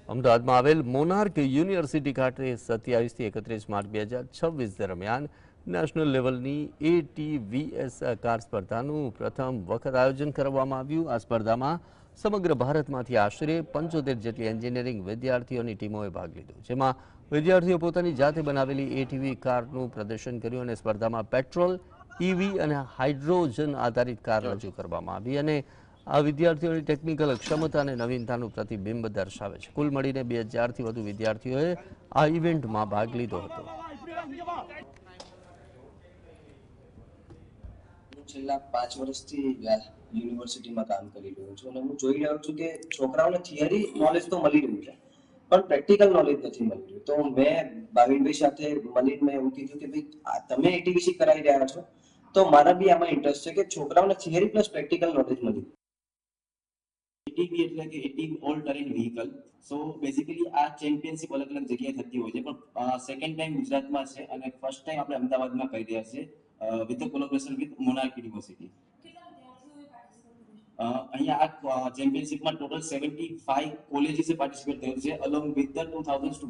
અમદાવાદમાં આવેલ monarch university ખાતે 27થી 31 માર્ચ 2026 દરમિયાન નેશનલ લેવલની ATVS કાર સ્પર્ધાનું પ્રથમ વખત આયોજન કરવામાં આવ્યું। આ સ્પર્ધામાં સમગ્ર ભારતમાંથી આશરે 75 જેટલી એન્જિનિયરિંગ વિદ્યાર્થીઓની ટીમોએ ભાગ લીધો, જેમાં વિદ્યાર્થીઓ પોતાની જાતે બનાવેલી ATV કારનું પ્રદર્શન કર્યું અને સ્પર્ધામાં પેટ્રોલ, EV અને હાઇડ્રોજન આધારિત કાર રજૂ કરવામાં આવી અને આ વિદ્યાર્થીઓની ટેકનિકલ ક્ષમતા અને નવીનતાનું પ્રતિબિંબ દર્શાવે છે। કુલ મળીને 2000થી વધુ વિદ્યાર્થીઓએ આ ઇવેન્ટમાં ભાગ લીધો હતો। છેલ્લા 5 વર્ષથી યુનિવર્સિટીમાં કામ કરી રહ્યો છું અને હું જોઈ રહ્યો છું કે છોકરાઓને થિયરી નોલેજ તો મળી રહ્યું છે પણ પ્રેક્ટિકલ નોલેજ નથી મળી રહ્યું। તો મેં ભાવિનભાઈ સાથે મળીને એવું કીધું કે ભાઈ તમે એટીવીસી કરાવી રહ્યા છો તો મારા બી આમાં ઇન્ટરેસ્ટ છે કે છોકરાઓને થિયરી પ્લસ પ્રેક્ટિકલ નોલેજ મળી। એટીવી એટલે કે એટીવ ઓલ ટરેન વ્હીકલ। સો બેઝિકલી આ ચેમ્પિયનશિપ અલગ અલગ જગ્યાએ થતી હોય છે, પણ સેકન્ડ ટાઈમ ગુજરાતમાં છે અને ફર્સ્ટ ટાઈમ આપણે અમદાવાદમાં કરી રહ્યા છીએ with collaboration with monarch university. અહીંયા આ ચેમ્પિયનશિપમાં ટોટલ 75 કોલેજીસે પાર્ટિસિપેટ થયું છે અલોંગ વિથ ધ 2000